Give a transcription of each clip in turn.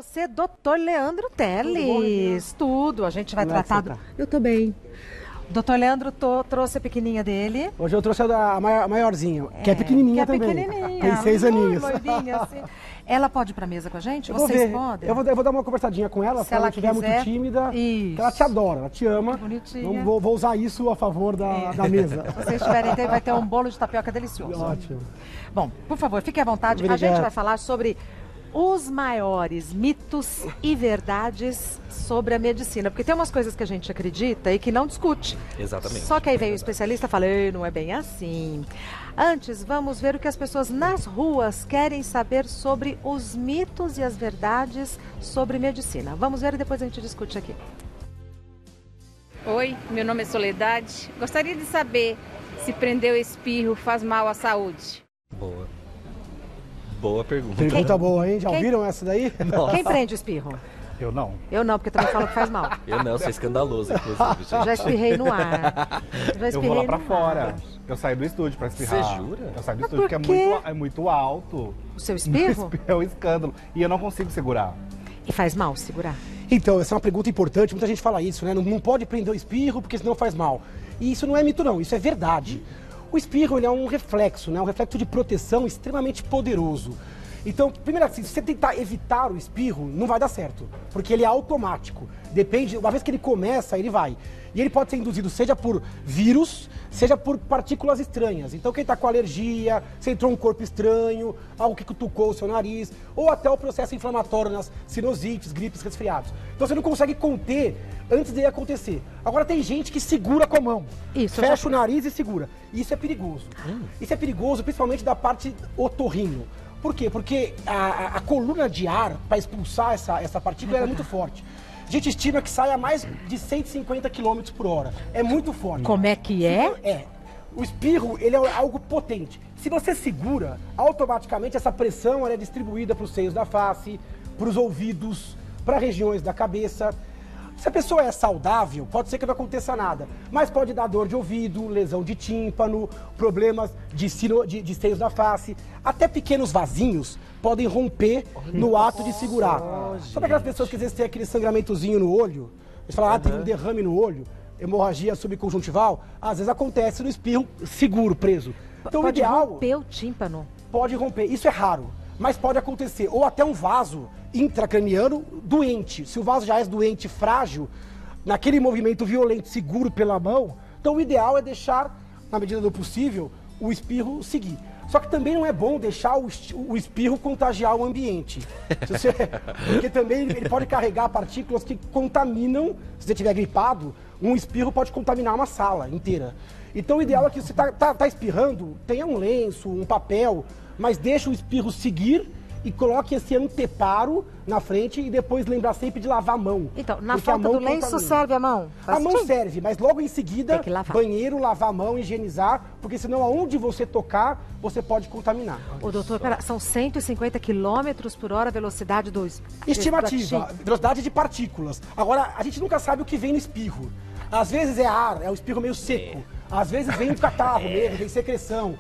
você, doutor Leandro Teles. Tudo, a gente vai tratar do... Eu tô bem. O doutor Leandro trouxe a pequenininha dele. Hoje eu trouxe a maiorzinha, que é pequenininha também. Pequenininha. Tem 6 aninhos. Loirinha, assim. Ela pode ir pra mesa com a gente? Vocês podem? Eu vou dar uma conversadinha com ela, se ela estiver muito tímida. Isso. Ela te adora, ela te ama. Que bonitinha. Vou usar isso a favor da mesa. Se vocês estiverem, vai ter um bolo de tapioca delicioso. Ótimo. Bom, por favor, fique à vontade. Obrigado. A gente vai falar sobre os maiores mitos e verdades sobre a medicina. Porque tem umas coisas que a gente acredita e que não discute. Exatamente. Só que aí vem o especialista e fala, não é bem assim. Antes, vamos ver o que as pessoas nas ruas querem saber sobre os mitos e as verdades sobre medicina. Vamos ver e depois a gente discute aqui. Oi, meu nome é Soledade. Gostaria de saber se prender o espirro faz mal à saúde. Boa pergunta. Pergunta boa, hein? Já ouviram essa daí? Nossa. Quem prende o espirro? Eu não. Eu não, porque também falo que faz mal. Eu não, sou escandaloso, inclusive. Gente. Já espirrei no ar. Eu vou lá pra fora. Eu saio do estúdio pra espirrar. Você jura? Eu saio do estúdio porque é muito alto. O seu espirro? É um escândalo. E eu não consigo segurar. E faz mal segurar? Então, essa é uma pergunta importante. Muita gente fala isso, né? Não pode prender o espirro porque senão faz mal. E isso não é mito, não. Isso é verdade. O espirro, ele é um reflexo, né? Um reflexo de proteção extremamente poderoso. Então, primeiro assim, se você tentar evitar o espirro, não vai dar certo, porque ele é automático. Depende, uma vez que ele começa, ele vai. E ele pode ser induzido seja por vírus, seja por partículas estranhas. Então, quem está com alergia, se entrou um corpo estranho, algo que cutucou o seu nariz, ou até o processo inflamatório nas sinusites, gripes, resfriados. Então, você não consegue conter antes de acontecer. Agora, tem gente que segura com a mão. Fecha o nariz e segura. Isso é perigoso. Isso é perigoso, principalmente da parte otorrino. Por quê? Porque a coluna de ar, para expulsar essa partícula, é muito forte. A gente estima que sai a mais de 150 km por hora. É muito forte. Como é que é? O espirro, ele é algo potente. Se você segura, automaticamente essa pressão ela é distribuída para os seios da face, para os ouvidos, para regiões da cabeça. Se a pessoa é saudável, pode ser que não aconteça nada, mas pode dar dor de ouvido, lesão de tímpano, problemas de seios da face, até pequenos vasinhos podem romper no ato de segurar. Sabe aquelas pessoas que às vezes têm aquele sangramentozinho no olho? Eles falam, tem um derrame no olho, hemorragia subconjuntival, às vezes acontece no espirro seguro, preso. Então, pode o ideal, romper o tímpano? Pode romper, isso é raro, mas pode acontecer, ou até um vaso intracraniano doente. Se o vaso já é doente, frágil, naquele movimento violento, seguro pela mão, então o ideal é deixar, na medida do possível, o espirro seguir. Só que também não é bom deixar o espirro contagiar o ambiente. Porque também ele pode carregar partículas que contaminam, se você estiver gripado, um espirro pode contaminar uma sala inteira. Então o ideal é que você tá espirrando, tenha um lenço, um papel, mas deixa o espirro seguir e coloque esse anteparo na frente e depois lembrar sempre de lavar a mão. Então, na falta do lenço serve a mão? A mão serve, mas logo em seguida, banheiro, lavar a mão, higienizar, porque senão aonde você tocar, você pode contaminar. Ô, doutor, são 150 km por hora a velocidade do espirro? Estimativa, velocidade de partículas. Agora, a gente nunca sabe o que vem no espirro. Às vezes é ar, é o espirro meio seco. Às vezes vem um catarro mesmo, vem secreção.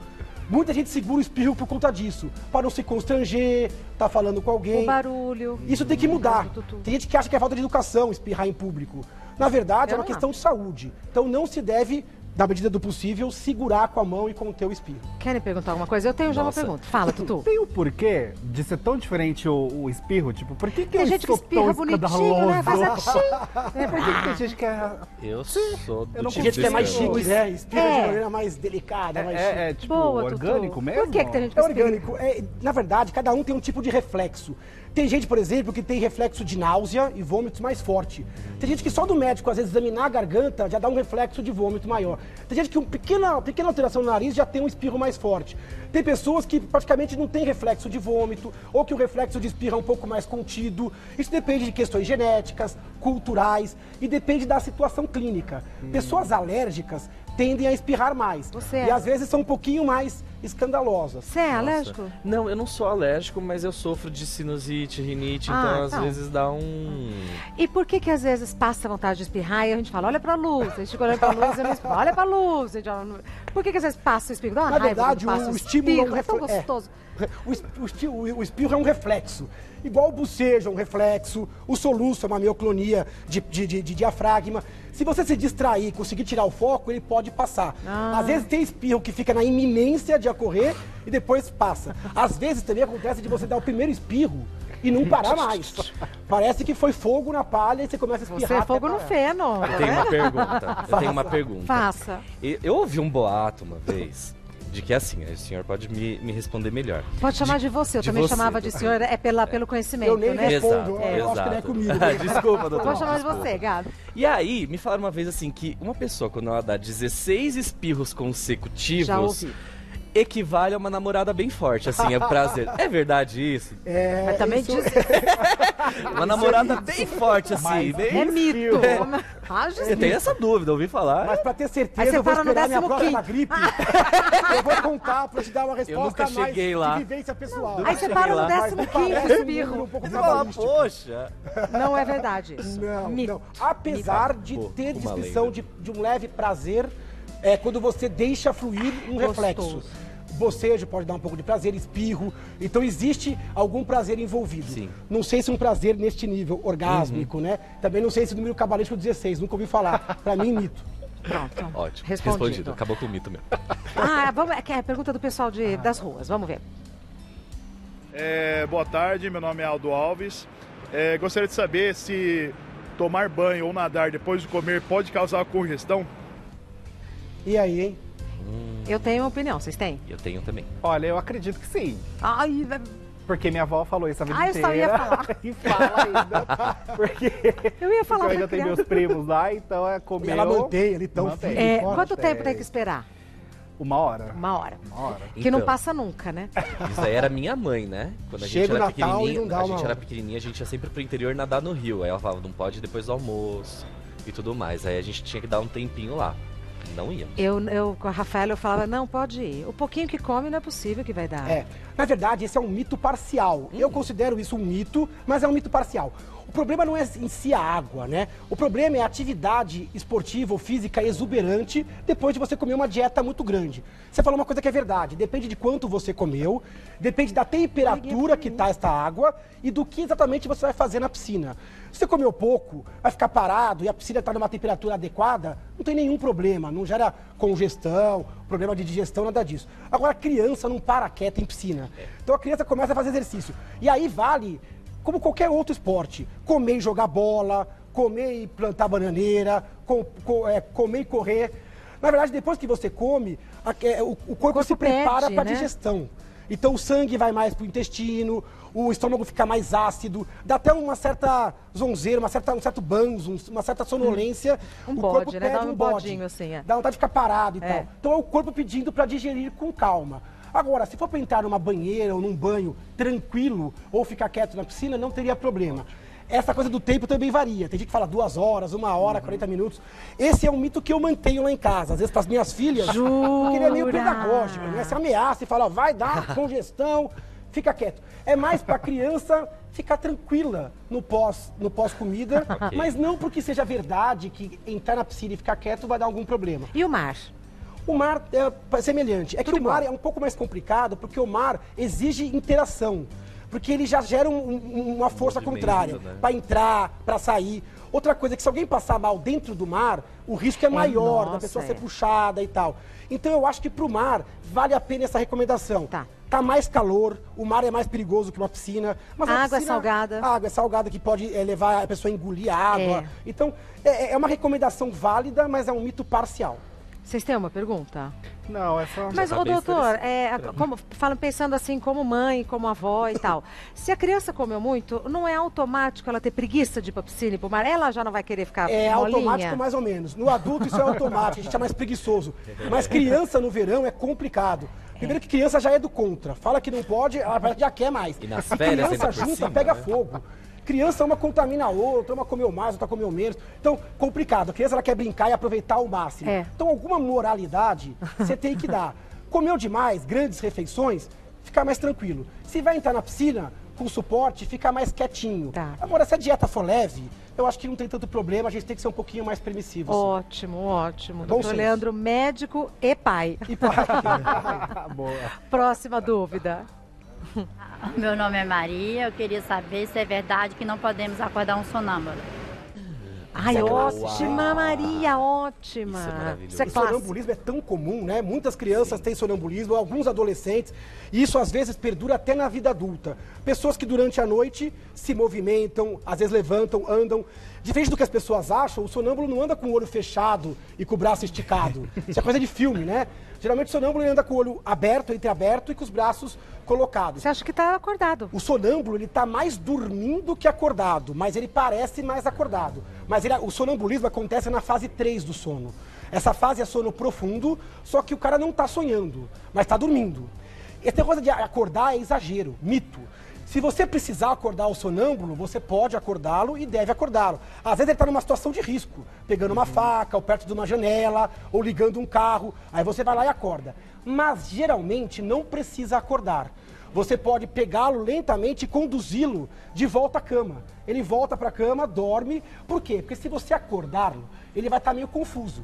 Muita gente segura o espirro por conta disso, para não se constranger, tá falando com alguém. O barulho. Isso tem que mudar. Tem gente que acha que é falta de educação espirrar em público. Na verdade, é uma questão de saúde. Então não se deve, na medida do possível, segurar com a mão e conter o espirro. Querem perguntar alguma coisa? Eu tenho já uma pergunta. Fala, Tutu. Tem o porquê de ser tão diferente o espirro? Tipo, por que tem gente que espirra bonitinho, né? Faz assim. Por que tem gente que é... Eu sou do tipo de gente que é mais chique, né? Espirra de maneira mais delicada, mais chique. É tipo orgânico mesmo? Por que tem gente que é orgânico? Na verdade, cada um tem um tipo de reflexo. Tem gente, por exemplo, que tem reflexo de náusea e vômitos mais forte. Tem gente que só do médico, às vezes, examinar a garganta já dá um reflexo de vômito maior. Tem gente que uma pequena alteração no nariz já tem um espirro mais forte. Tem pessoas que praticamente não tem reflexo de vômito ou que o reflexo de espirro é um pouco mais contido. Isso depende de questões genéticas, culturais e depende da situação clínica. Pessoas alérgicas tendem a espirrar mais. E às vezes são um pouquinho mais escandalosas. Você é alérgico? Não, eu não sou alérgico, mas eu sofro de sinusite, rinite, então às vezes dá um... E por que às vezes passa vontade de espirrar e a gente fala, olha pra luz, a gente fica olhando pra luz e não espirra, olha pra luz. Por que às vezes passa o espirro? Dá uma Na verdade, o estímulo é tão gostoso. O espirro é um reflexo. Igual o bocejo é um reflexo, o soluço é uma mioclonia de diafragma. Se você se distrair e conseguir tirar o foco, ele pode passar. Às vezes tem espirro que fica na iminência de ocorrer e depois passa. Às vezes também acontece de você dar o primeiro espirro e não parar mais. Parece que foi fogo na palha e você começa a espirrar. Você é fogo no feno. Eu tenho uma pergunta. Faça. Eu ouvi um boato uma vez de que assim, o senhor pode me responder melhor. Pode chamar de você, eu também chamava de senhor, pelo conhecimento, eu nem né? respondo, Exato, eu acho que não é comigo. Desculpa, doutor. Pode chamar de você, Gabi. E aí, me falaram uma vez assim, que uma pessoa, quando ela dá 16 espirros consecutivos, já ouvi, equivale a uma namorada bem forte, assim, é prazer. É verdade isso? Mas também diz... Uma namorada bem forte, assim. Bem... É mito. Eu tenho essa dúvida, ouvi falar. Mas pra ter Aí certeza, você eu vou para no esperar minha 15º. próxima gripe. Eu vou contar pra te dar uma resposta nunca mais cheguei lá. de vivência pessoal. Aí você para no Mas me 15º parece um espirro. número um pouco Você fala, cabalístico. poxa. Não é verdade isso. Não. Apesar de ter Uma descrição lenda. de um leve prazer, quando você deixa fluir um reflexo. Bocejo pode dar um pouco de prazer, espirro. Então existe algum prazer envolvido. Sim. Não sei se um prazer neste nível orgásmico, né? Também não sei se o número cabalístico 16, nunca ouvi falar. Pra mim, mito. Pronto. Ótimo, Respondido. respondido. Acabou com o mito mesmo. Vamos, que é a pergunta do pessoal das ruas, vamos ver. Boa tarde, meu nome é Aldo Alves. Gostaria de saber se tomar banho ou nadar depois de comer pode causar congestão? E aí, hein? Eu tenho uma opinião, vocês têm? Eu tenho também. Olha, eu acredito que sim. Ai, Porque minha avó falou isso a vida eu inteira. só ia falar. E fala ainda. Porque Eu ia falar eu pra ainda tenho criança. meus primos lá, então comeu. Ela mantém ali tão Mantém. firme. fora. Quanto tempo tem que esperar? 1 hora. 1 hora. 1 hora. Que não Então, passa nunca, né? Isso aí era minha mãe, né? Quando a gente Chega o era Natal e pequenininha, não dá a uma gente era hora. pequenininha, a gente ia sempre pro interior nadar no rio. Aí ela falava, não pode depois do almoço e tudo mais. Aí a gente tinha que dar um tempinho lá. Não íamos. Eu com a Rafaela, eu falava, não, pode ir. O pouquinho que come não é possível que vai dar. Na verdade, esse é um mito parcial. Eu considero isso um mito, mas é um mito parcial. O problema não é em si a água, né? O problema é a atividade esportiva ou física exuberante depois de você comer uma dieta muito grande. Você falou uma coisa que é verdade, depende de quanto você comeu, depende da temperatura que está esta água e do que exatamente você vai fazer na piscina. Se você comeu pouco, vai ficar parado e a piscina está numa temperatura adequada, não tem nenhum problema, não gera congestão, problema de digestão, nada disso. Agora, a criança não para quieta em piscina. Então a criança começa a fazer exercício. E aí vale, como qualquer outro esporte, comer e jogar bola, comer e plantar bananeira, comer e correr. Na verdade, depois que você come, o corpo se prepara para a digestão. Então o sangue vai mais para o intestino, o estômago fica mais ácido, dá até uma certa zonzeira, um certo banzo, uma certa sonolência. Um o bode, corpo né? pede Dá um bode. bodinho assim, Dá vontade de ficar parado e tal. Então é o corpo pedindo para digerir com calma. Agora, se for para entrar numa banheira ou num banho tranquilo ou ficar quieto na piscina, não teria problema. Essa coisa do tempo também varia. Tem gente que fala 2 horas, 1 hora, 40 minutos. Esse é um mito que eu mantenho lá em casa. Às vezes para as minhas filhas, porque ele é meio pedagógico, né? Você ameaça e fala, ó, vai dar congestão, fica quieto. É mais para a criança ficar tranquila no pós-comida, mas não porque seja verdade que entrar na piscina e ficar quieto vai dar algum problema. E o mar? O mar é semelhante. É que o mar é um pouco mais complicado porque o mar exige interação. Porque ele já gera uma força contrária, né? Para entrar, para sair. Outra coisa é que se alguém passar mal dentro do mar, o risco é maior da pessoa ser puxada e tal. Então eu acho que para o mar vale a pena essa recomendação. Tá mais calor, o mar é mais perigoso que uma piscina. Mas a água é salgada. A água é salgada que pode levar a pessoa a engolir água. Então é uma recomendação válida, mas é um mito parcial. Vocês têm uma pergunta? Não, é só... Mas, ô doutor, pensando assim como mãe, como avó e tal, se a criança comeu muito, não é automático ela ter preguiça de ir pra piscina e pro mar? Ela já não vai querer ficar molinha? Automático mais ou menos. No adulto isso é automático, a gente é mais preguiçoso. Mas criança no verão é complicado. Primeiro que criança já é do contra. Fala que não pode, ela já quer mais. E nas férias criança ainda por junta, cima, pega né? fogo. Criança, uma contamina a outra, uma comeu mais, outra comeu menos. Então, complicado. A criança ela quer brincar e aproveitar ao máximo. Então, alguma moralidade você tem que dar. Comeu demais, grandes refeições, ficar mais tranquilo. Se vai entrar na piscina, com suporte, ficar mais quietinho. Agora, se a dieta for leve, eu acho que não tem tanto problema, a gente tem que ser um pouquinho mais permissivo. Ótimo, ótimo. Bom Doutor senso. Leandro, médico e pai. E pai. Boa. Próxima dúvida. Meu nome é Maria, eu queria saber se é verdade que não podemos acordar um sonâmbulo. Ai, ótima, Maria, ótima. Isso é maravilhoso. Isso é O clássico. sonambulismo é tão comum, né? Muitas crianças têm sonambulismo, alguns adolescentes, e isso às vezes perdura até na vida adulta. Pessoas que durante a noite se movimentam, às vezes levantam, andam. Diferente do que as pessoas acham, o sonâmbulo não anda com o olho fechado e com o braço esticado. Isso é coisa de filme, né? Geralmente o sonâmbulo ele anda com o olho aberto, entreaberto e com os braços colocados. Você acha que está acordado? O sonâmbulo, ele tá mais dormindo que acordado, mas ele parece mais acordado. Mas o sonambulismo acontece na fase 3 do sono. Essa fase é sono profundo, só que o cara não tá sonhando, mas tá dormindo. Esse negócio de acordar é exagero, mito. Se você precisar acordar o sonâmbulo, você pode acordá-lo e deve acordá-lo. Às vezes ele está numa situação de risco, pegando uma faca, ou perto de uma janela, ou ligando um carro. Aí você vai lá e acorda. Mas geralmente não precisa acordar. Você pode pegá-lo lentamente e conduzi-lo de volta à cama. Ele volta para a cama, dorme. Por quê? Porque se você acordá-lo, ele vai estar meio confuso.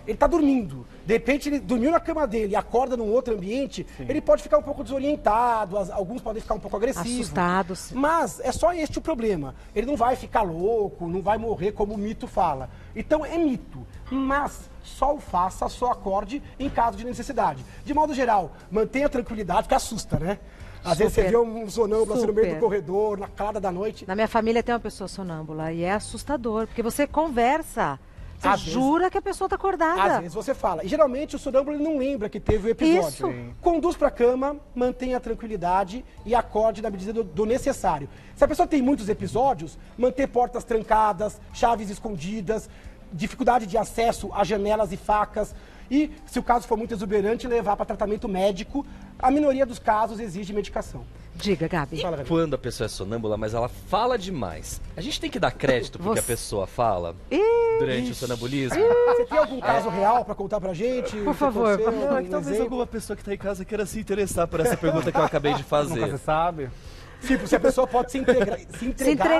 Ele está dormindo. De repente, ele dormiu na cama dele e acorda num outro ambiente, ele pode ficar um pouco desorientado, alguns podem ficar um pouco agressivos. Assustados. Mas é só este o problema. Ele não vai ficar louco, não vai morrer como o mito fala. Então é mito, mas só o faça, só acorde em caso de necessidade. De modo geral, mantenha a tranquilidade, porque assusta, né? Às vezes você vê um sonâmbulo assim no meio do corredor, na calada da noite. Na minha família tem uma pessoa sonâmbula e é assustador, porque você conversa. Você Às jura que a pessoa está acordada. Às vezes você fala. E geralmente o sonâmbulo ele não lembra que teve o episódio. Isso. Conduz para a cama, mantenha a tranquilidade e acorde na medida do necessário. Se a pessoa tem muitos episódios, manter portas trancadas, chaves escondidas, dificuldade de acesso a janelas e facas. E, se o caso for muito exuberante, levar para tratamento médico. A minoria dos casos exige medicação. Diga, Gabi. Fala, Gabi. Quando a pessoa é sonâmbula, mas ela fala demais, a gente tem que dar crédito porque a pessoa fala durante o sonambulismo? Você tem algum caso real para contar pra gente? Por favor. Não, é que talvez alguma pessoa que tá em casa queira se interessar por essa pergunta que eu acabei de Nunca fazer. se sabe. Tipo, se a pessoa pode se entregar.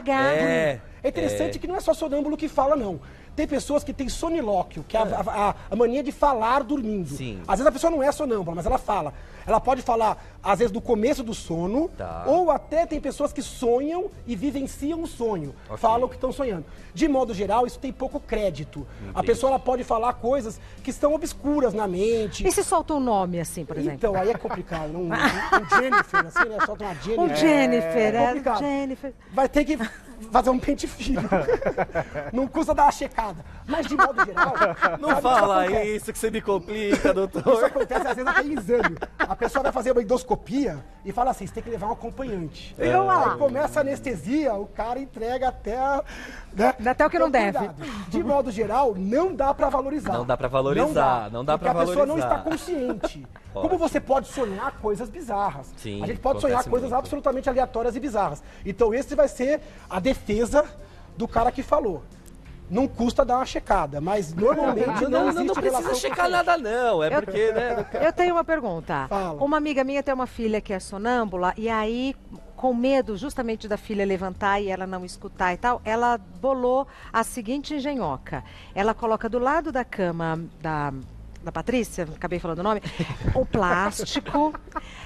É. É interessante que não é só sonâmbulo que fala, não. Tem pessoas que têm sonilóquio, que é a mania de falar dormindo. Sim. Às vezes a pessoa não é sonâmbula, mas ela fala. Ela pode falar, às vezes, do começo do sono, ou até tem pessoas que sonham e vivenciam o sonho. Ok. Falam que estão sonhando. De modo geral, isso tem pouco crédito. A Entendi. pessoa ela pode falar coisas que estão obscuras na mente. E se solta um nome assim, por exemplo? Então, aí é complicado. Um Jennifer, assim, né? Solta uma Jennifer. Um Jennifer, É complicado. Jennifer. Vai ter que fazer um pente fino. Não custa dar uma checada. Mas, de modo geral... Não sabe o que fala acontece? isso que você me complica, Isso doutor. acontece às vezes até em exame. A pessoa vai fazer uma endoscopia e fala assim, você tem que levar um acompanhante. Aí começa a anestesia, o cara entrega até... Né? Até o que não deve. cuidado. De modo geral, não dá pra valorizar. Não dá pra valorizar, não dá pra porque a pessoa não valorizar. está consciente. Como Ótimo. você pode sonhar coisas bizarras. Sim, a gente pode sonhar acontece coisas muito. absolutamente aleatórias e bizarras. Então esse vai ser a defesa do cara que falou. Não custa dar uma checada, mas normalmente não existe Não precisa relação checar com nada não, é porque, né? Eu tenho uma pergunta. Fala. Uma amiga minha tem uma filha que é sonâmbula e aí, com medo justamente da filha levantar e ela não escutar e tal, ela bolou a seguinte engenhoca. Ela coloca do lado da cama da Patrícia, acabei falando o nome, o plástico,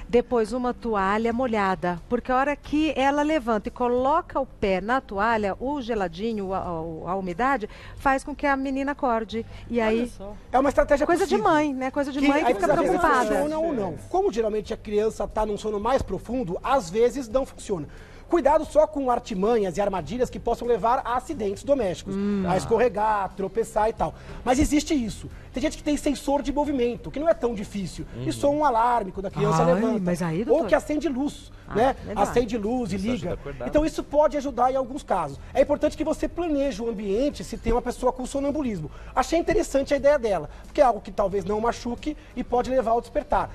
depois uma toalha molhada, porque a hora que ela levanta e coloca o pé na toalha, o geladinho, a umidade, faz com que a menina acorde. E aí, É uma estratégia coisa de possível. mãe, né? Coisa de mãe que aí fica às vezes preocupada. funciona ou não. Como geralmente a criança está num sono mais profundo, às vezes não funciona. Cuidado só com artimanhas e armadilhas que possam levar a acidentes domésticos. A escorregar, tropeçar e tal. Mas existe isso. Tem gente que tem sensor de movimento, que não é tão difícil. E soa um alarme quando a criança Ai, levanta. mas aí, Ou doutor? que acende luz, né? legal. Acende luz e Isso ajuda liga. a acordar. Então isso pode ajudar em alguns casos. É importante que você planeje o ambiente se tem uma pessoa com sonambulismo. Achei interessante a ideia dela, porque é algo que talvez não machuque e pode levar ao despertar.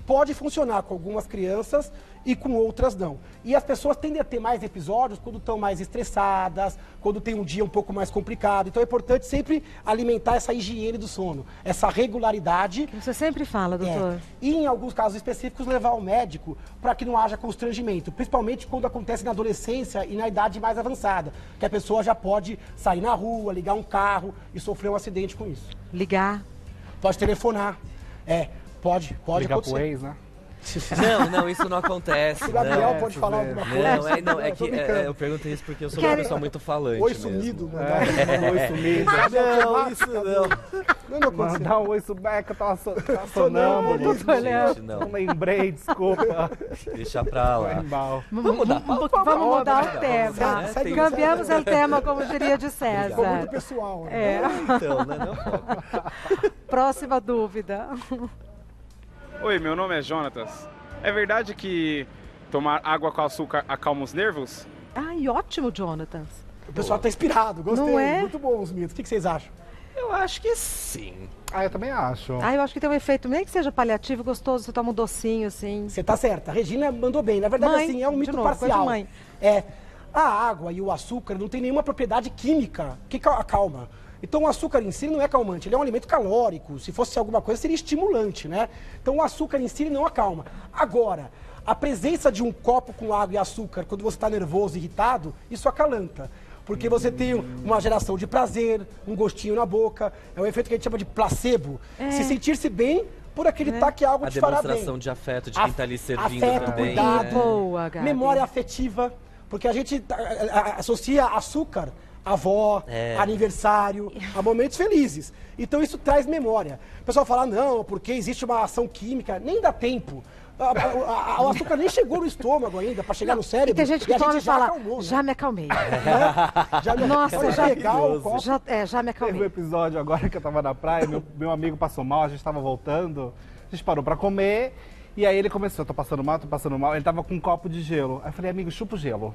Pode funcionar com algumas crianças e com outras não. E as pessoas tendem a ter mais episódios quando estão mais estressadas, quando tem um dia um pouco mais complicado. Então é importante sempre alimentar essa higiene do sono, essa regularidade. Você sempre fala, doutor. E em alguns casos específicos levar ao médico para que não haja constrangimento, principalmente quando acontece na adolescência e na idade mais avançada, que a pessoa já pode sair na rua, ligar um carro e sofrer um acidente com isso. Ligar. Pode telefonar. Pode Ligar pro acontecer. ex, né? Não, isso não acontece. O Gabriel não. pode falar alguma coisa. Não, é tô que brincando. eu perguntei isso porque eu sou uma pessoa muito falante Oi mesmo. sumido. Oi sumido. Não, isso não. Não aconteceu. Mandar um oi subeca, tava sonâmbulo. Isso, gente, não. Não lembrei, desculpa. Deixa pra Foi lá. mal. Vamos mudar. Vamos mudar o tema. Segue, Cambiamos o tema, como diria de Ficou César. muito pessoal. Né? É. Então, né? Não foco. Próxima dúvida. Oi, meu nome é Jonatas. É verdade que tomar água com açúcar acalma os nervos? Ai, ótimo, Jonathan. O pessoal tá inspirado, gostei. Não é? Muito bom os mitos. O que vocês acham? Eu acho que sim. Ah, eu também acho. Ah, eu acho que tem um efeito, nem que seja paliativo, gostoso, você toma um docinho, assim. Você tá certa. A Regina mandou bem. Na verdade, Mãe, assim, é um de mito novo, coisa de parcial. mãe. É. A água e o açúcar não tem nenhuma propriedade química que acalma. Então o açúcar em si não é calmante, ele é um alimento calórico. Se fosse alguma coisa, seria estimulante, né? Então o açúcar em si ele não acalma. Agora, a presença de um copo com água e açúcar, quando você está nervoso, irritado, isso acalanta. Porque você tem uma geração de prazer, um gostinho na boca. É um efeito que a gente chama de placebo. Se sentir-se bem por acreditar que algo A te fará bem. demonstração de afeto de quem tá ali servindo afeto, também. cuidado, né? Boa, Gabi. memória afetiva. Porque a gente associa açúcar a avó, aniversário, a momentos felizes. Então isso traz memória. O pessoal fala, não, porque existe uma ação química, nem dá tempo. O açúcar nem chegou no estômago ainda, para chegar no cérebro. E tem gente que a toma e já fala, acalmou, né? já me acalmei. Nossa, Nossa, já legal, o copo. Já me Teve um acalmei. episódio agora que eu tava na praia, meu amigo passou mal, a gente tava voltando, a gente parou pra comer, e aí ele começou, tô passando mal, ele tava com um copo de gelo. Aí eu falei, amigo, chupa o gelo.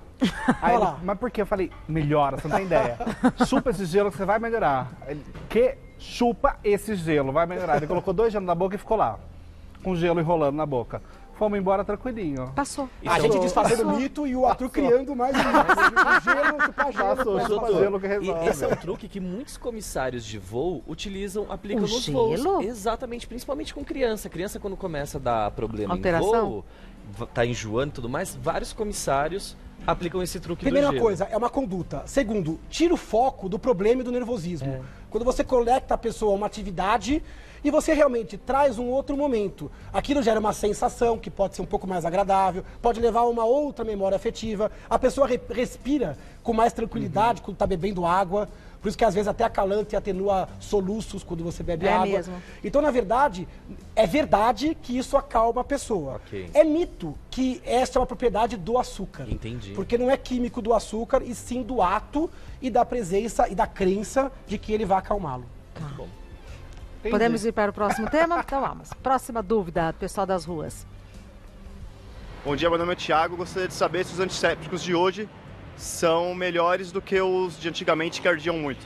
Aí ele, mas por quê? Eu falei, melhora, você não tem ideia. Chupa esse gelo que você vai melhorar. Ele, que? Chupa esse gelo, vai melhorar. Ele colocou 2 gelos na boca e ficou lá, com o gelo enrolando na boca. Fomos embora tranquilinho. Passou. A gente desfazendo o mito e o Arthur criando mais um mito. O gelo, chupar gelo. Passou, chupa o gelo que E resolve. esse é um truque que muitos comissários de voo aplicam O nos gelo? voos. Exatamente, principalmente com criança. Criança, quando começa a dar problema Alteração? em voo, tá enjoando e tudo mais, vários comissários aplicam esse truque Primeira do gelo. coisa, é uma conduta. Segundo, tira o foco do problema e do nervosismo. Quando você conecta a pessoa a uma atividade e você realmente traz um outro momento. Aquilo gera uma sensação que pode ser um pouco mais agradável, pode levar a uma outra memória afetiva. A pessoa respira com mais tranquilidade quando está bebendo água. Por isso que às vezes até acalanta e atenua soluços quando você bebe água. Mesmo. Então, na verdade, é verdade que isso acalma a pessoa. Ok. É mito que essa é uma propriedade do açúcar. Entendi. Porque não é químico do açúcar, e sim do ato e da presença e da crença de que ele vai acalmá-lo. Bom. Podemos ir para o próximo tema? Então vamos. Próxima dúvida, pessoal das ruas. Bom dia, meu nome é Thiago. Gostaria de saber se os antissépticos de hoje são melhores do que os de antigamente que ardiam muito.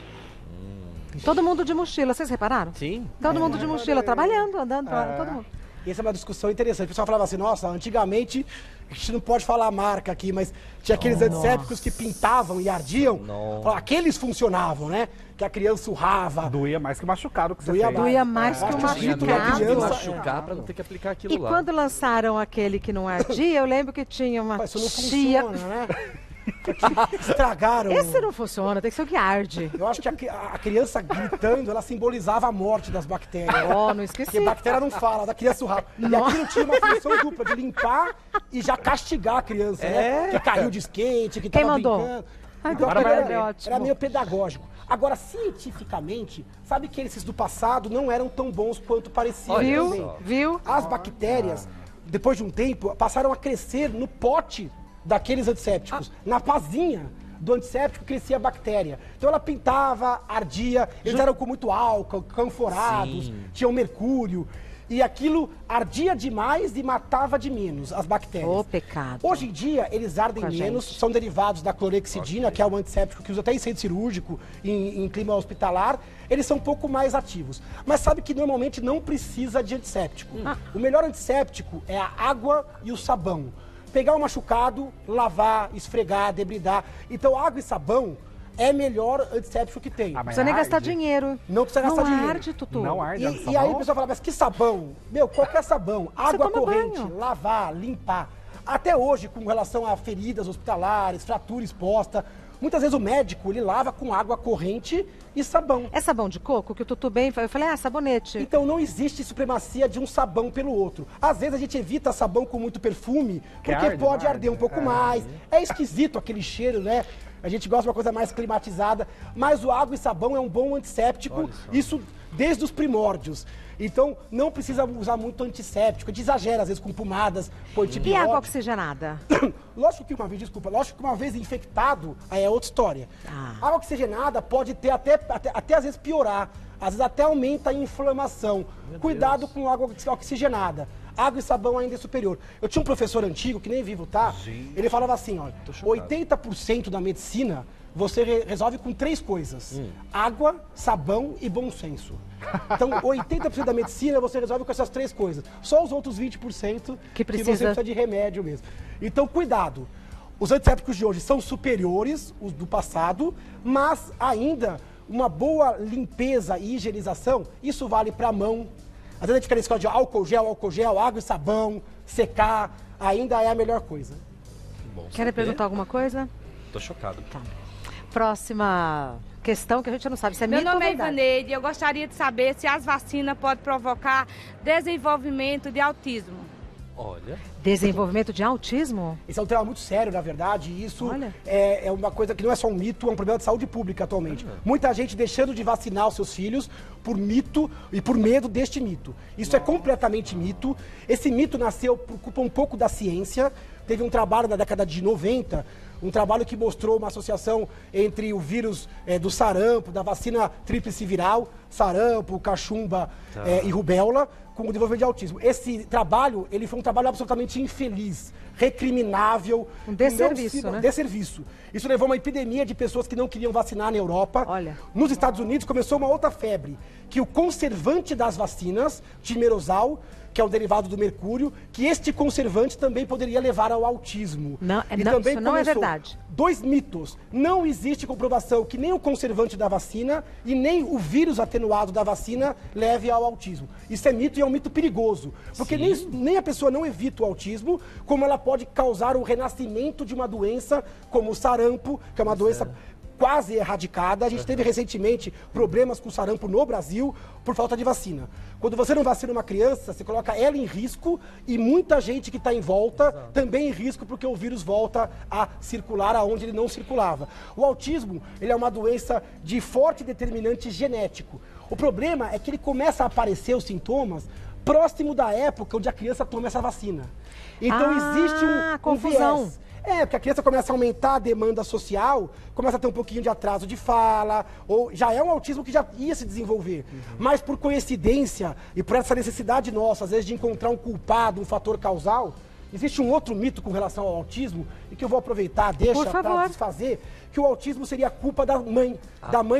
Todo mundo de mochila, vocês repararam? Sim. Todo mundo de mochila, trabalhando, andando, todo mundo. Essa é uma discussão interessante. O pessoal falava assim, nossa, antigamente, a gente não pode falar a marca aqui, mas tinha aqueles antissépticos que pintavam e ardiam. Nossa. Aqueles funcionavam, né? Que a criança urrava. Doía mais que machucado que você Doía fez. mais. Doía mais que Acho o que o mito da machucado. criança- machucar pra não ter que aplicar aquilo E lá. quando lançaram aquele que não ardia, eu lembro que tinha uma Mas isso não tia... funciona, né? Estragaram. Esse não funciona, tem que ser o que arde. Eu acho que a criança gritando, ela simbolizava a morte das bactérias. Ó, não esqueci. Porque bactéria não fala, da criança urrava. E aquilo tinha uma função dupla, de limpar e já castigar a criança, né? Que caiu de skate, que Quem tava mandou? brincando. Ai, Então, doutor, aquilo é ótimo. era meio pedagógico. Agora, cientificamente, sabe que esses do passado não eram tão bons quanto pareciam. Olha Viu? também. só. Viu? As bactérias, depois de um tempo, passaram a crescer no pote daqueles antissépticos. Na pazinha do antisséptico crescia a bactéria. Então ela pintava, ardia, eles eram com muito álcool, canforados, Sim. tinham mercúrio. E aquilo ardia demais e matava de menos as bactérias. Ô, pecado. Hoje em dia, eles ardem Com a menos, gente. são derivados da clorexidina, que é o antisséptico que usa até em centro cirúrgico, em clima hospitalar. Eles são um pouco mais ativos. Mas sabe que normalmente não precisa de antisséptico. O melhor antisséptico é a água e o sabão. Pegar o machucado, lavar, esfregar, debridar. Então, água e sabão é melhor antisséptico que tem. Ah, Não mas precisa nem gastar arde? dinheiro. Não precisa gastar não dinheiro. arde, Tutu. Não arde. E aí o pessoal fala, mas que sabão? Meu, qualquer sabão. Água toma corrente, banho. lavar, limpar. Até hoje, com relação a feridas hospitalares, fratura exposta, Muitas vezes o médico, ele lava com água corrente e sabão. É sabão de coco? Que o Tutu bem, eu falei, sabonete. Então não existe supremacia de um sabão pelo outro. Às vezes a gente evita sabão com muito perfume, porque pode arder um pouco mais. É esquisito aquele cheiro, né? A gente gosta de uma coisa mais climatizada, mas o água e sabão é um bom antisséptico, isso desde os primórdios. Então, não precisa usar muito antisséptico, a gente exagera às vezes com pomadas, com antibiótico. E água oxigenada? Lógico que uma vez infectado, aí é outra história. Água oxigenada pode ter até às vezes piorar, às vezes até aumenta a inflamação. Cuidado com água oxigenada. Água e sabão ainda é superior. Eu tinha um professor antigo, que nem vivo tá, ele falava assim, olha, 80% da medicina você resolve com 3 coisas. Água, sabão e bom senso. Então, 80% da medicina você resolve com essas 3 coisas. Só os outros 20% que você precisa de remédio mesmo. Então, cuidado. Os antissépticos de hoje são superiores, os do passado, mas ainda uma boa limpeza e higienização, isso vale para a mão. Às vezes a gente quer escola de álcool gel, água e sabão, secar, ainda é a melhor coisa. Querem perguntar alguma coisa? Tô chocado. Tá. Próxima questão que a gente não sabe se é Meu mito ou nome é verdade. Ivaneide, eu gostaria de saber se as vacinas podem provocar desenvolvimento de autismo. Olha. Desenvolvimento de autismo? Esse é um tema muito sério, na verdade, e isso é uma coisa que não é só um mito, é um problema de saúde pública atualmente. Muita gente deixando de vacinar os seus filhos por mito e por medo deste mito. Isso é completamente mito. Esse mito nasceu por culpa um pouco da ciência. Teve um trabalho na década de 90, um trabalho que mostrou uma associação entre o vírus do sarampo, da vacina tríplice viral, sarampo, cachumba e rubéola, com o desenvolvimento de autismo. Esse trabalho, ele foi um trabalho absolutamente infeliz, recriminável. Um desserviço, né? Desserviço. Isso levou a uma epidemia de pessoas que não queriam vacinar na Europa. Olha. Nos Estados Unidos começou uma outra febre, que o conservante das vacinas, timerosal, que é um derivado do mercúrio, que este conservante também poderia levar ao autismo. Não, isso não é verdade. 2 mitos. Não existe comprovação que nem o conservante da vacina e nem o vírus atenuado da vacina leve ao autismo. Isso é mito e é um mito perigoso. Porque nem a pessoa não evita o autismo, como ela pode causar o renascimento de uma doença como o sarampo, que é uma doença quase erradicada. A gente teve recentemente problemas com o sarampo no Brasil por falta de vacina. Quando você não vacina uma criança, você coloca ela em risco e muita gente que está em volta também em risco, porque o vírus volta a circular aonde ele não circulava. O autismo, ele é uma doença de forte determinante genético. O problema é que ele começa a aparecer os sintomas próximo da época onde a criança toma essa vacina. Então existe um viés. Porque a criança começa a aumentar a demanda social, começa a ter um pouquinho de atraso de fala, ou já é um autismo que já ia se desenvolver. Mas por coincidência e por essa necessidade nossa, às vezes, de encontrar um culpado, um fator causal, existe um outro mito com relação ao autismo, e que eu vou aproveitar, para desfazer, que o autismo seria a culpa da mãe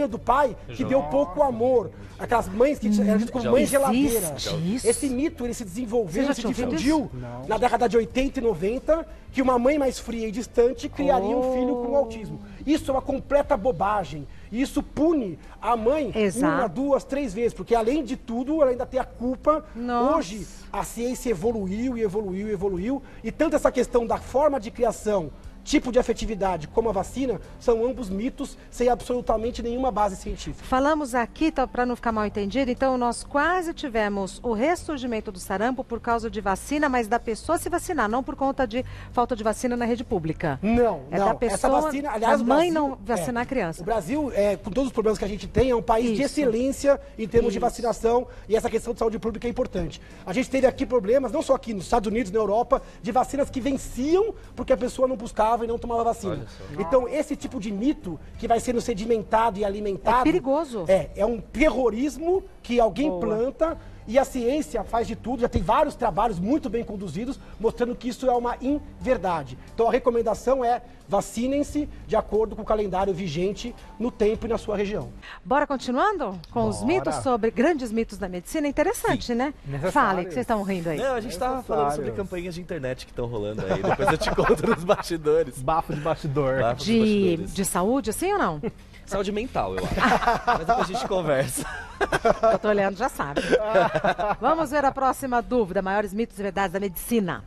ou do pai, que deu pouco amor. Aquelas mães que eram ditas como mãe geladeira. Esse mito, ele se desenvolveu, se difundiu na década de 80 e 90, que uma mãe mais fria e distante criaria um filho com autismo. Isso é uma completa bobagem. E isso pune a mãe 1, 2, 3 vezes, porque além de tudo, ela ainda tem a culpa. Hoje, a ciência evoluiu, e tanto essa questão da forma de criação, tipo de afetividade, como a vacina, são ambos mitos sem absolutamente nenhuma base científica. Falamos aqui, para não ficar mal entendido, então nós quase tivemos o ressurgimento do sarampo por causa de vacina, mas da pessoa se vacinar, não por conta de falta de vacina na rede pública. Não, da pessoa, essa vacina, aliás, a mãe não vacinar a criança. O Brasil, com todos os problemas que a gente tem, é um país de excelência em termos de vacinação, e essa questão de saúde pública é importante. A gente teve aqui problemas, não só aqui nos Estados Unidos, na Europa, de vacinas que venciam porque a pessoa não buscava e não tomava vacina. Então, esse tipo de mito que vai sendo sedimentado e alimentado... É perigoso. É um terrorismo que alguém planta, e a ciência faz de tudo, já tem vários trabalhos muito bem conduzidos, mostrando que isso é uma inverdade. Então, a recomendação é vacinem-se de acordo com o calendário vigente no tempo e na sua região. Bora continuando com os mitos sobre grandes mitos da medicina? Interessante, né? Fale, que vocês estão rindo aí. Não, a gente estava falando sobre campanhas de internet que estão rolando aí. Depois eu te conto nos bastidores. Bafo de bastidor. De saúde, assim ou não? Saúde mental, eu acho. Mas depois a gente conversa. Eu tô olhando, já sabe. Vamos ver a próxima dúvida. Maiores mitos e verdades da medicina.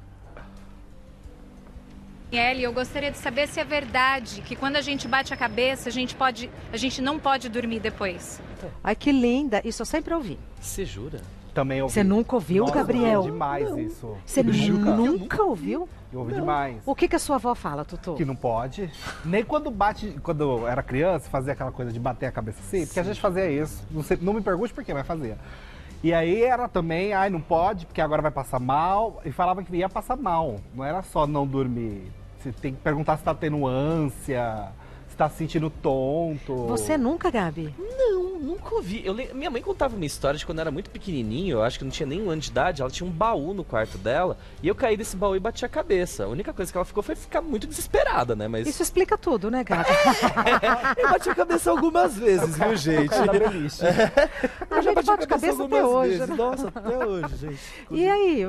Eli, eu gostaria de saber se é verdade que quando a gente bate a cabeça, a gente não pode dormir depois. Ai, que linda. Isso eu sempre ouvi. Você jura? Também ouvi. Você nunca ouviu, Nossa, Gabriel? Eu ouvi demais isso. Você nunca ouviu? Eu ouvi demais. O que a sua avó fala, Tutu? Que não pode. Nem quando quando eu era criança, fazia aquela coisa de bater a cabeça assim, porque a gente fazia isso. Não me pergunte por quê, mas fazia. E aí era também, não pode, porque agora vai passar mal. E falava que ia passar mal. Não era só não dormir. Você tem que perguntar se tá tendo ânsia, se tá se sentindo tonto. Você nunca, Gabi? Não, nunca ouvi. Minha mãe contava uma história de quando eu era muito pequenininho, eu acho que não tinha nem um ano de idade, ela tinha um baú no quarto dela, e eu caí desse baú e bati a cabeça. A única coisa que ela ficou foi ficar muito desesperada, né? Mas... Isso explica tudo, né, Gabi? Eu bati a cabeça alguesse vezes, viu, gente? A gente bate a cabeça até hoje, né? Nossa, até hoje, gente. E aí,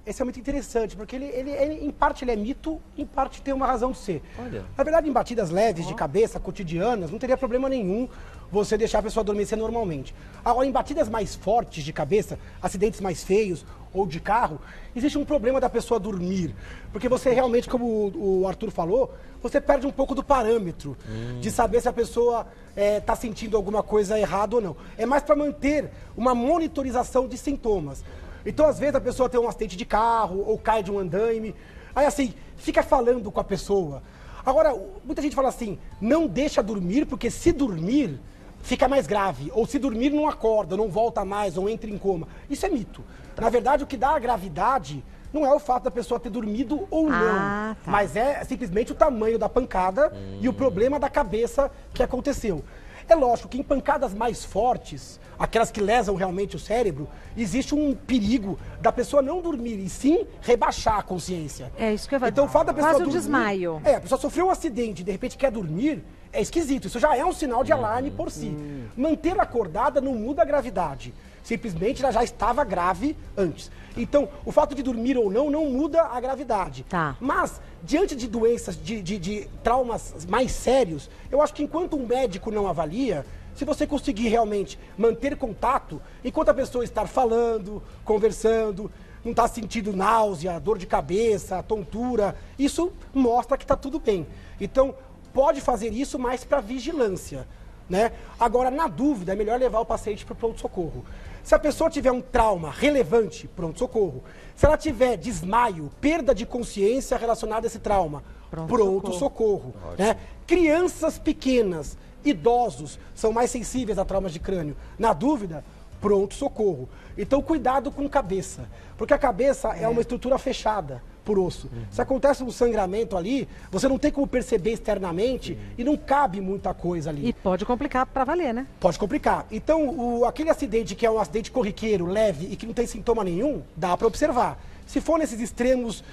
esse é muito interessante, porque ele, em parte ele é mito, em parte tem uma razão de ser. Olha. Na verdade, em batidas leves de cabeça, cotidianas, não teria problema nenhum você deixar a pessoa adormecer normalmente. Agora, em batidas mais fortes de cabeça, acidentes mais feios ou de carro, existe um problema da pessoa dormir. Porque você realmente, como o Arthur falou, você perde um pouco do parâmetro de saber se a pessoa está sentindo alguma coisa errada ou não. É mais para manter uma monitorização de sintomas. Então, às vezes, a pessoa tem um acidente de carro ou cai de um andaime. Aí, assim, fica falando com a pessoa. Agora, muita gente fala assim, não deixa dormir, porque se dormir, fica mais grave. Ou se dormir, não acorda, não volta mais, ou entra em coma. Isso é mito. Na verdade, o que dá a gravidade não é o fato da pessoa ter dormido ou não, mas é simplesmente o tamanho da pancada e o problema da cabeça que aconteceu. É lógico que em pancadas mais fortes, aquelas que lesam realmente o cérebro, existe um perigo da pessoa não dormir e sim rebaixar a consciência. É isso que eu vou Então o fato da pessoa quase um dormir, desmaio. a pessoa sofreu um acidente e de repente quer dormir, é esquisito. Isso já é um sinal de alarme por si. Manter acordada não muda a gravidade. Simplesmente ela já estava grave antes. Então, o fato de dormir ou não muda a gravidade. Tá. Mas, diante de doenças, de traumas mais sérios, eu acho que enquanto um médico não avalia, se você conseguir realmente manter contato, enquanto a pessoa está falando, conversando, não está sentindo náusea, dor de cabeça, tontura, isso mostra que está tudo bem. Então, pode fazer isso mais para vigilância, né? Agora, na dúvida, é melhor levar o paciente para o pronto-socorro. Se a pessoa tiver um trauma relevante, pronto-socorro. Se ela tiver desmaio, perda de consciência relacionada a esse trauma, pronto-socorro. Né? Crianças pequenas, idosos, são mais sensíveis a traumas de crânio. Na dúvida, pronto-socorro. Então, cuidado com cabeça, porque a cabeça é uma estrutura fechada por osso. Se acontece um sangramento ali, você não tem como perceber externamente e não cabe muita coisa ali. E pode complicar para valer, né? Pode complicar. Então, aquele acidente que é um acidente corriqueiro, leve e que não tem sintoma nenhum, dá para observar. Se for nesses extremos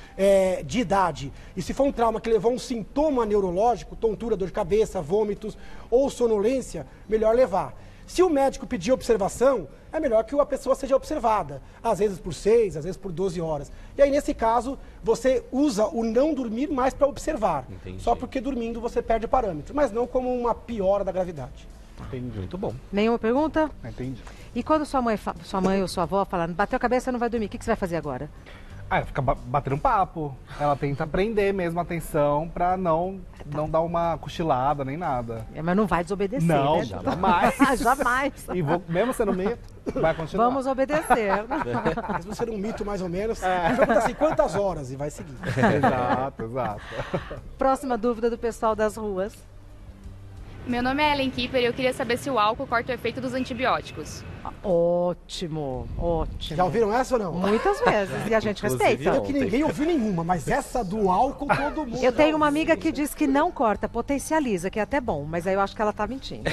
de idade e se for um trauma que levou um sintoma neurológico, tontura, dor de cabeça, vômitos ou sonolência, melhor levar. Se o médico pedir observação, é melhor que a pessoa seja observada, às vezes por 6, às vezes por 12 horas. E aí, nesse caso, você usa o não dormir mais para observar. Entendi. Só porque dormindo você perde o parâmetro, mas não como uma piora da gravidade. Entendi. Muito bom. Nenhuma pergunta? Entendi. E quando sua mãe ou sua avó falando, bateu a cabeça, não vai dormir, o que você vai fazer agora? Fica batendo um papo. Ela tenta prender mesmo a atenção pra não dar uma cochilada nem nada. Mas não vai desobedecer, não, né? jamais. Jamais. E mesmo sendo mito, vai continuar. Vamos obedecer. Mesmo sendo um mito, mais ou menos, vai perguntar assim, quantas horas? E vai seguir. Exato. Próxima dúvida do pessoal das ruas. Meu nome é Ellen Kipper e eu queria saber se o álcool corta o efeito dos antibióticos. Ótimo. Já ouviram essa ou não? Muitas vezes, e a gente respeita. É que ninguém ouviu nenhuma, mas essa do álcool todo mundo. Eu tenho uma amiga que diz que não corta, potencializa, que é até bom, mas aí eu acho que ela tá mentindo.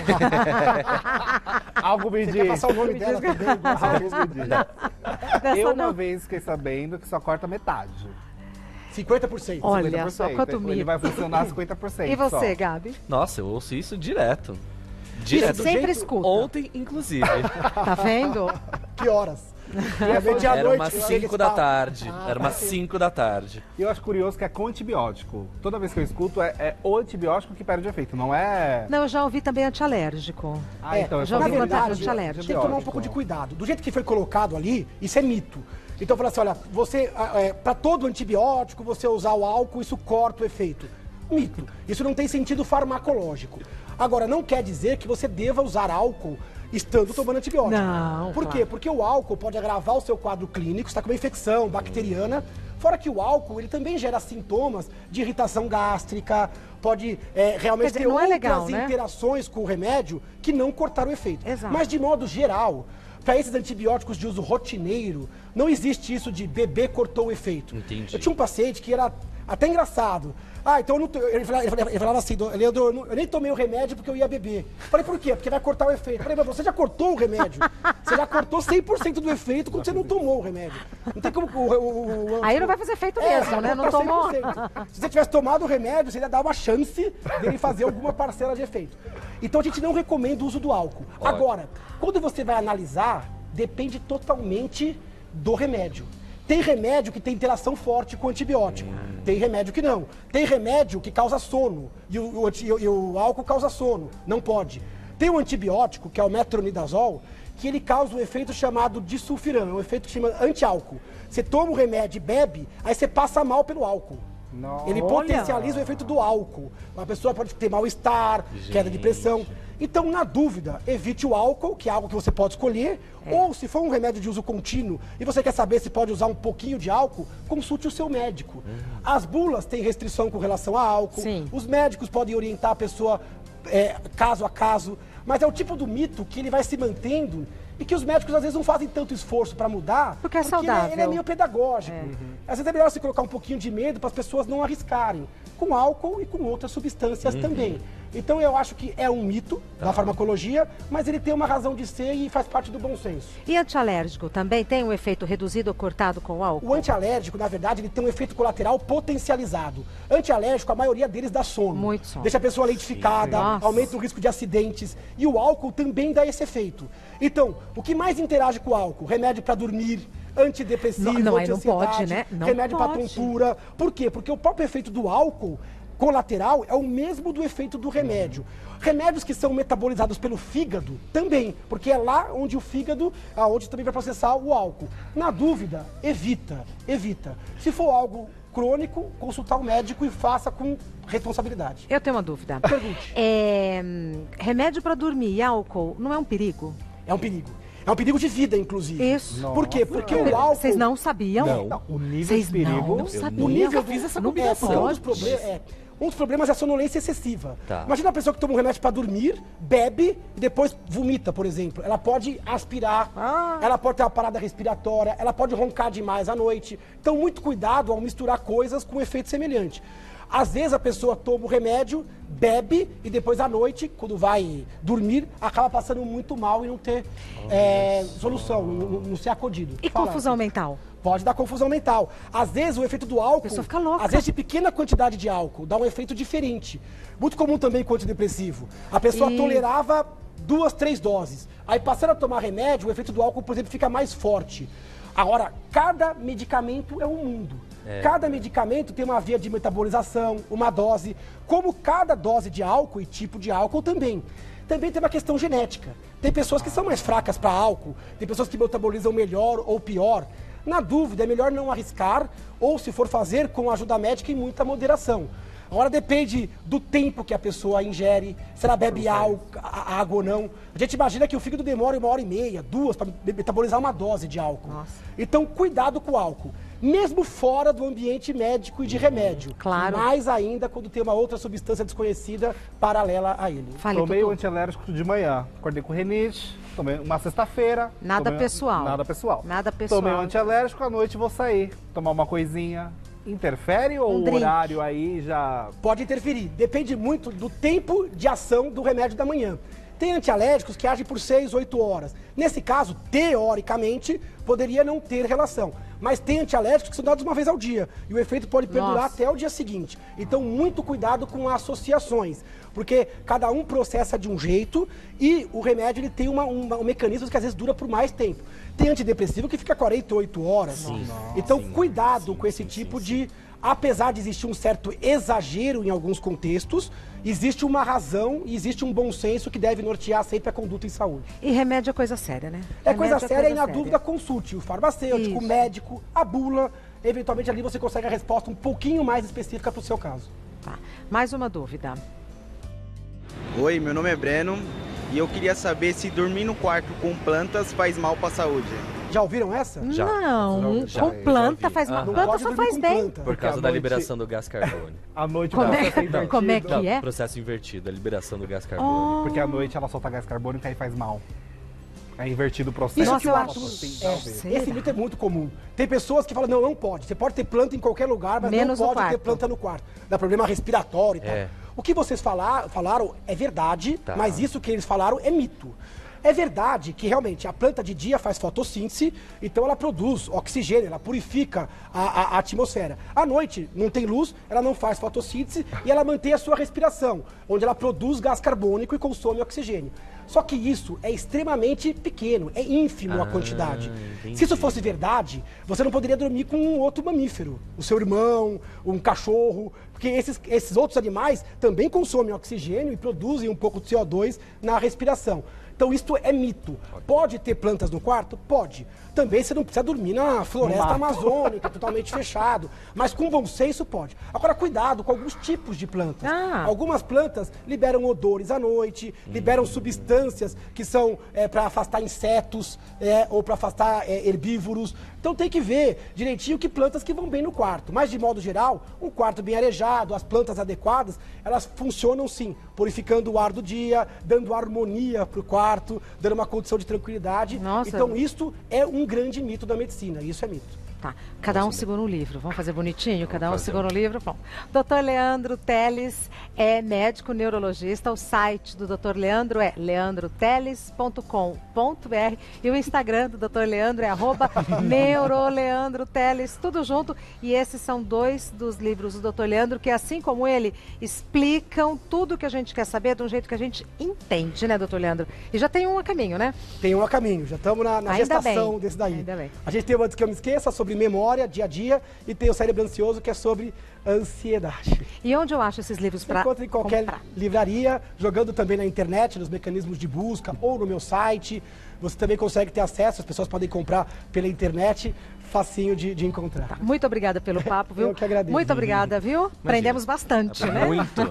Algo me diz. Quer passar o nome dela também? Algo me diz. Eu uma vez fiquei sabendo que só corta metade. 50%. Olha 50%. só, quanto Ele mico. vai funcionar 50%. E você, só. Gabi? Nossa, eu ouço isso direto. Sempre escuta. Ontem, inclusive. Tá vendo? Que horas? Era umas 5 da tarde. Era umas 5 da tarde. E eu acho curioso que é com antibiótico. Toda vez que eu escuto, é o antibiótico que perde efeito, não é... Não, eu já ouvi também antialérgico. Então já ouvi antialérgico. Tem que tomar um pouco de cuidado. Do jeito que foi colocado ali, isso é mito. Então, fala assim, olha, você, para todo antibiótico, você usar o álcool, isso corta o efeito. Mito. Isso não tem sentido farmacológico. Agora, não quer dizer que você deva usar álcool estando tomando antibiótico. Não, Por quê? Porque o álcool pode agravar o seu quadro clínico, você está com uma infecção bacteriana. Fora que o álcool, ele também gera sintomas de irritação gástrica, pode realmente ter outras interações com o remédio que não cortaram o efeito. Exato. Mas, de modo geral, para esses antibióticos de uso rotineiro, não existe isso de bebê cortou o efeito. Entendi. Eu tinha um paciente que era até engraçado. Então ele falava assim, Leandro, eu nem tomei o remédio porque eu ia beber. Falei, por quê? Porque vai cortar o efeito. Falei, mas você já cortou o remédio. Você já cortou 100% do efeito quando você não tomou o remédio. Não tem como... Aí não vai fazer efeito mesmo, né? Não tomou. 100%. Se você tivesse tomado o remédio, você ia dar uma chance dele fazer alguma parcela de efeito. Então a gente não recomenda o uso do álcool. Agora, quando você vai analisar, depende totalmente do remédio. Tem remédio que tem interação forte com antibiótico. Tem remédio que não. Tem remédio que causa sono. E o álcool causa sono. Não pode. Tem um antibiótico, que é o metronidazol, que ele causa um efeito chamado disulfiram. É um efeito que chama anti-álcool. Você toma o remédio e bebe, aí você passa mal pelo álcool. Ele potencializa o efeito do álcool. A pessoa pode ter mal-estar, queda de pressão. Então, na dúvida, evite o álcool, que é algo que você pode escolher, ou se for um remédio de uso contínuo e você quer saber se pode usar um pouquinho de álcool, consulte o seu médico. As bulas têm restrição com relação a álcool, os médicos podem orientar a pessoa caso a caso, mas é o tipo do mito que ele vai se mantendo e que os médicos às vezes não fazem tanto esforço para mudar, porque é saudável. Ele é meio pedagógico. Às vezes é melhor você colocar um pouquinho de medo para as pessoas não arriscarem, com álcool e com outras substâncias também. Então eu acho que é um mito da farmacologia, mas ele tem uma razão de ser e faz parte do bom senso. E antialérgico também tem um efeito reduzido ou cortado com o álcool? O antialérgico, na verdade, ele tem um efeito colateral potencializado. Antialérgico, a maioria deles dá sono. Muito sono. Deixa a pessoa lentificada, aumenta o risco de acidentes. E o álcool também dá esse efeito. Então, o que mais interage com o álcool? Remédio para dormir, antidepressivo, aí não pode, né? Não remédio para pode. tontura. Por quê? Porque o próprio efeito do álcool colateral é o mesmo do efeito do remédio. Remédios que são metabolizados pelo fígado também, porque é lá onde o fígado, onde também vai processar o álcool. Na dúvida, evita. Se for algo crônico, consultar o médico e faça com responsabilidade. Eu tenho uma dúvida. Pergunte. Remédio para dormir e álcool não é um perigo? É um perigo. É um perigo de vida, inclusive. Isso. Por quê? Porque o álcool... Vocês não sabiam? Não. O nível de perigo... Não sabiam. O nível fiz essa não combinação. Um dos problemas é a sonolência excessiva. Tá. Imagina uma pessoa que toma um remédio para dormir, bebe e depois vomita, por exemplo. Ela pode aspirar, ela pode ter uma parada respiratória, ela pode roncar demais à noite. Então, muito cuidado ao misturar coisas com efeito semelhante. Às vezes a pessoa toma o remédio, bebe e depois à noite, quando vai dormir, acaba passando muito mal e não ter solução, não ser acudido. E confusão mental? Pode dar confusão mental. Às vezes o efeito do álcool, A pessoa fica louca. às vezes de pequena quantidade de álcool, dá um efeito diferente. Muito comum também com antidepressivo. A pessoa tolerava 2, 3 doses. Aí passando a tomar remédio, o efeito do álcool, por exemplo, fica mais forte. Agora, cada medicamento é um mundo. Cada medicamento tem uma via de metabolização, uma dose. Como cada dose de álcool e tipo de álcool também. Também tem uma questão genética. Tem pessoas que são mais fracas para álcool, tem pessoas que metabolizam melhor ou pior. Na dúvida, é melhor não arriscar, ou se for fazer, com ajuda médica e muita moderação. Agora depende do tempo que a pessoa ingere, se ela bebe água ou não. A gente imagina que o fígado demora 1h30, 2 para metabolizar uma dose de álcool. Então, cuidado com o álcool. Mesmo fora do ambiente médico e de remédio. Claro. Mais ainda quando tem uma outra substância desconhecida paralela a ele. Tomei o antialérgico de manhã, acordei com rinite, tomei uma sexta-feira. Nada pessoal. Nada pessoal. Nada pessoal. Tomei o antialérgico, à noite vou sair, tomar uma coisinha. Interfere ou o horário aí já... Pode interferir. Depende muito do tempo de ação do remédio da manhã. Tem antialérgicos que agem por 6, 8 horas. Nesse caso, teoricamente, poderia não ter relação. Mas tem antialérgicos que são dados uma vez ao dia. E o efeito pode perdurar até o dia seguinte. Então, muito cuidado com associações. Porque cada um processa de um jeito e o remédio ele tem um mecanismo que às vezes dura por mais tempo. Tem antidepressivo que fica 48 horas. Sim. Então, cuidado com esse tipo de... Apesar de existir um certo exagero em alguns contextos, existe uma razão e existe um bom senso que deve nortear sempre a conduta em saúde. E remédio é coisa séria, né? É coisa séria e na dúvida consulte o farmacêutico, o médico, a bula. Eventualmente ali você consegue a resposta um pouquinho mais específica para o seu caso. Tá. Mais uma dúvida. Oi, meu nome é Breno e eu queria saber se dormir no quarto com plantas faz mal para a saúde. Já ouviram essa? Já. Não, com planta faz mal. Planta só faz bem. Por causa da liberação do gás carbônico. À noite Como o é- processo é invertido. como é que é? Processo invertido, a liberação do gás carbônico. Porque à noite ela solta gás carbônico e aí faz mal. É invertido o processo. Isso que eu acho. Tem a ver. Esse mito é muito comum. Tem pessoas que falam, não pode. Você pode ter planta em qualquer lugar, mas Menos no não pode ter quarto. planta no quarto. Dá problema respiratório e tal. É. O que vocês falaram é verdade, Tá. mas isso que eles falaram é mito. É verdade que realmente a planta de dia faz fotossíntese, então ela produz oxigênio, ela purifica a atmosfera. À noite, não tem luz, ela não faz fotossíntese e ela mantém a sua respiração, onde ela produz gás carbônico e consome oxigênio. Só que isso é extremamente pequeno, é ínfimo a quantidade. entendi. Se isso fosse verdade, você não poderia dormir com um outro mamífero, o seu irmão, um cachorro, porque esses outros animais também consomem oxigênio e produzem um pouco de CO2 na respiração. Então isto é mito. Pode ter plantas no quarto? Pode. Também você não precisa dormir na floresta amazônica, totalmente fechado. Mas com bom senso pode. Agora cuidado com alguns tipos de plantas. Algumas plantas liberam odores à noite, liberam substâncias que são para afastar insetos ou para afastar herbívoros. Então tem que ver direitinho que plantas que vão bem no quarto. Mas de modo geral, um quarto bem arejado, as plantas adequadas, elas funcionam sim, purificando o ar do dia, dando harmonia para o quarto, dando uma condição de tranquilidade. Nossa. Então isto é um grande mito da medicina, isso é mito. Tá. Cada um segura um livro. Vamos fazer bonitinho? Cada um segura um livro? Bom. Dr. Leandro Teles é médico neurologista. O site do Dr. Leandro é leandroteles.com.br e o Instagram do Dr. Leandro é @neuroleandroteles, tudo junto. E esses são dois dos livros do Dr. Leandro que, assim como ele, explicam tudo que a gente quer saber de um jeito que a gente entende, né, Dr. Leandro? E já tem um a caminho, né? Tem um a caminho, já estamos na Ainda gestação bem. desse daí. Ainda bem. A gente tem o Antes Que Eu Me Esqueça, sobre memória, dia a dia, e tem o Cérebro Ansioso, que é sobre ansiedade. E onde eu acho esses livros Você para encontra em qualquer livraria, jogando também na internet, nos mecanismos de busca, ou no meu site. Você também consegue ter acesso, as pessoas podem comprar pela internet, facinho de encontrar. Tá, muito obrigada pelo papo, viu? Eu que agradeço. Muito obrigada, viu? Aprendemos bastante, né? Muito.